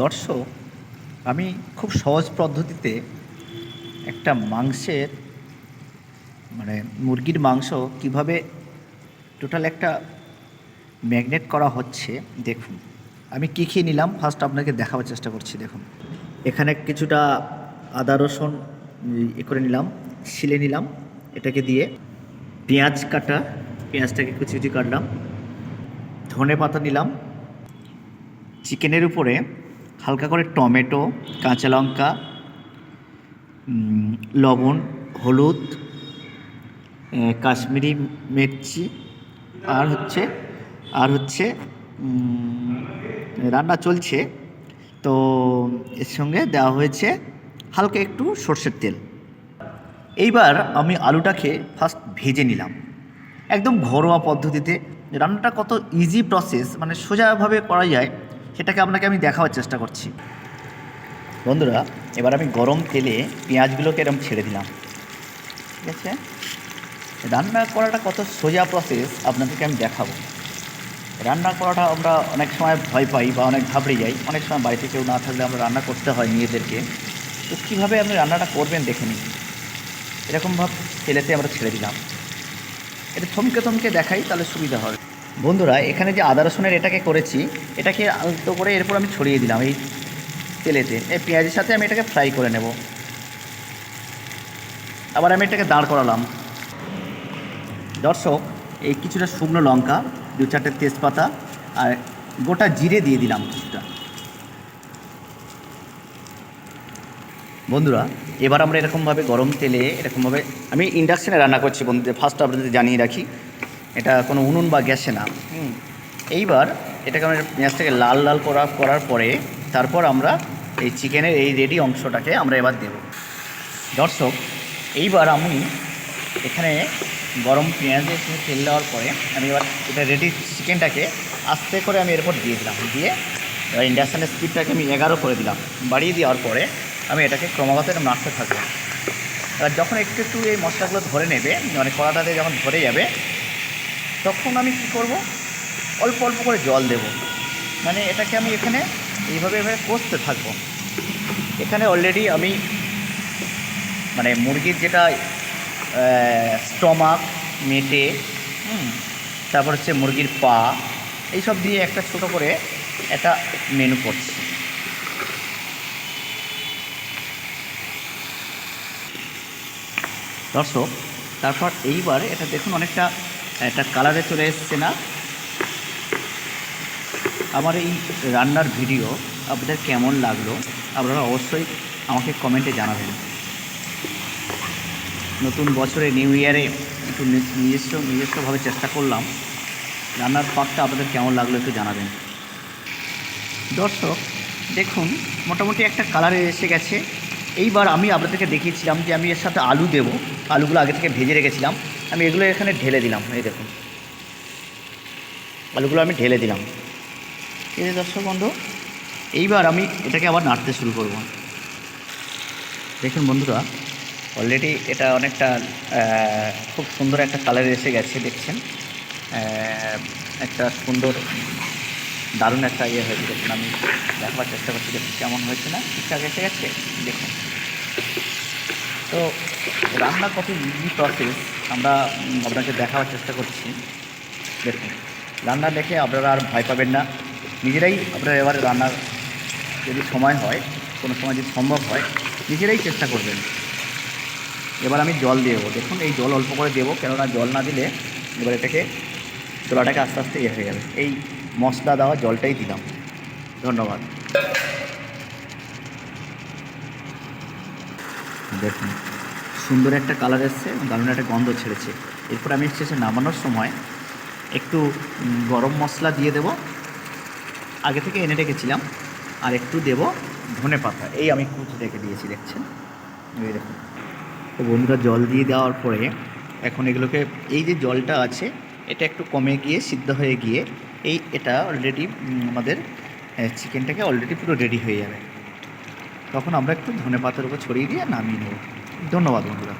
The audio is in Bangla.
দর্শক, আমি খুব সহজ পদ্ধতিতে একটা মাংসের মুরগির মাংস কিভাবে টোটাল একটা ম্যাগনেট করা হচ্ছে দেখুন। আমি কী কী নিলাম ফার্স্ট আপনাকে দেখাবার চেষ্টা করছি। দেখুন, এখানে কিছুটা আদা রসুন করে নিলাম, ছিলে নিলাম। এটাকে দিয়ে পেঁয়াজ কাটা, পেঁয়াজটাকে কুচি কুচি কাটলাম। ধনে পাতা নিলাম। চিকেনের উপরে হালকা করে টমেটো, কাঁচা লঙ্কা, লবণ, হলুদ, কাশ্মীরি মির্চি, আর হচ্ছে রান্না চলছে, তো এর সঙ্গে দেওয়া হয়েছে হালকা একটু সর্ষের তেল। এইবার আমি আলুটাকে ফার্স্ট ভেজে নিলাম একদম ঘরোয়া পদ্ধতিতে। রান্নাটা কত ইজি প্রসেস, সোজাভাবে করা যায়, সেটাকে আপনাকে আমি দেখাবার চেষ্টা করছি। বন্ধুরা, এবার আমি গরম তেলে পেঁয়াজগুলোকে এরকম ছেড়ে দিলাম। ঠিক আছে, রান্না করাটা কত সোজা প্রসেস আপনাদেরকে আমি দেখাবো। রান্না করাটা আমরা অনেক সময় ভয় পাই বা অনেক ঘাবড়ে যাই। অনেক সময় বাড়িতে কেউ না থাকলে আমরা রান্না করতে হয় নিজেদেরকে। তো কীভাবে আপনি রান্নাটা করবেন দেখে নিন। এরকমভাবে তেলেতে আমরা ছেড়ে দিলাম। এটা থমকে থমকে দেখাই, তাহলে সুবিধা হবে। বন্ধুরা, এখানে যে আদা রসুনের এটাকে করেছি, এটাকে আলতো করে এরপর আমি ছড়িয়ে দিলাম এই তেলেতে। এই পেঁয়াজের সাথে আমি এটাকে ফ্রাই করে নেব। আবার আমি এটাকে দাঁড় করালাম। দর্শক, এই কিছুটা শুকনো লঙ্কা, 2-4টে তেজপাতা আর গোটা জিরে দিয়ে দিলাম কিছুটা। বন্ধুরা, এবার আমরা এরকমভাবে গরম তেলে এরকমভাবে, আমি ইন্ডাকশানে রান্না করছি বন্ধুদের, ফার্স্ট আপনাদের জানিয়ে রাখি, এটা কোনো উনুন বা গ্যাসে না। এইবার এটাকে আমরা পেঁয়াজটাকে লাল লাল করার পরে তারপর আমরা এই চিকেনের এই রেডি অংশটাকে আমরা এবার দেব। দর্শক, এইবার আমি এখানে গরম পেঁয়াজে তেল দেওয়ার পরে আমি এবার এটা রেডি চিকেনটাকে আস্তে করে আমি এরপর দিয়ে দিলাম। দিয়ে এবার ইন্ডাকশানের স্পিডটাকে আমি 11 করে দিলাম। বাড়িয়ে দেওয়ার পরে আমি এটাকে ক্রমাগত নাড়তে থাকবো। এবার যখন একটু একটু এই মশলাগুলো ধরে নেবে, কড়াটাতে যখন ধরে যাবে, তখন আমি কী করব, অল্প অল্প করে জল দেব। এটাকে আমি এখানে এইভাবে কষতে থাকবো। এখানে অলরেডি আমি মুরগির যেটা স্টমাক, মেটে, তারপর হচ্ছে মুরগির পা, এইসব দিয়ে একটা ছোটো করে একটা মেনু করছি। দর্শক, তারপর এইবার এটা দেখুন অনেকটা একটা কালারে চলে এসছে না? আমার এই রান্নার ভিডিও আপনাদের কেমন লাগলো আপনারা অবশ্যই আমাকে কমেন্টে জানাবেন। নতুন বছরে, নিউ ইয়ারে একটু নিজস্বভাবে চেষ্টা করলাম। রান্নার পাকটা আপনাদের কেমন লাগলো একটু জানাবেন। দর্শক, দেখুন মোটামুটি একটা কালারে এসে গেছে। এইবার আমি আপনাদেরকে দেখিয়েছিলাম যে আমি এর সাথে আলু দেব। আলুগুলো আগে থেকে ভেজে রেখেছিলাম, আমি এগুলো এখানে ঢেলে দিলাম। এই দেখুন, আলুগুলো আমি ঢেলে দিলাম। ঠিক আছে দর্শক বন্ধু, এইবার আমি এটাকে আবার নাড়তে শুরু করব। দেখুন বন্ধুরা, অলরেডি এটা অনেকটা খুব সুন্দর একটা কালারে এসে গেছে। দেখছেন, একটা সুন্দর দারুণ একটা ইয়ে হয়েছে। দেখুন, আমি দেখাবার চেষ্টা করছি, দেখুন কেমন হয়েছে না, ঠিকঠাক এসে গেছে। দেখুন, তো রান্না কত ইজি প্রসেস আমরা আপনাকে দেখাবার চেষ্টা করছি। দেখুন, রান্না দেখে আপনারা আর ভয় পাবেন না। নিজেরাই আপনারা এবার রান্নার যদি সময় হয়, কোনো সময় যদি সম্ভব হয়, নিজেরাই চেষ্টা করবেন। এবার আমি জল দেবো। দেখুন, এই জল অল্প করে দেবো, কেননা জল না দিলে এবার এটাকে চোলাটাকে আস্তে আস্তে ইয়ে হয়ে যাবে। এই মশলা দেওয়া জলটাই দিলাম। ধন্যবাদ। দেখুন, সুন্দর একটা কালার এসছে, দারুণ একটা গন্ধ ছেড়েছে। এরপর আমি শেষে নামানোর সময় একটু গরম মশলা দিয়ে দেব, আগে থেকে এনে রেখেছিলাম। আর একটু দেব ধনে পাতা, এই আমি কুচি রেখে দিয়েছি। দেখছেন, এই দেখুন। তো বন্ধুরা, জল দিয়ে দেওয়ার পরে এখন এগুলোকে, এই যে জলটা আছে এটা একটু কমে গিয়ে, সিদ্ধ হয়ে গিয়ে এটা অলরেডি আমাদের চিকেনটাকে অলরেডি পুরো রেডি হয়ে যাবে। তখন আমরা একটু ধনে পাতার উপর ছড়িয়ে দিয়ে নামিয়ে নেব। ধন্যবাদ বন্ধুরা।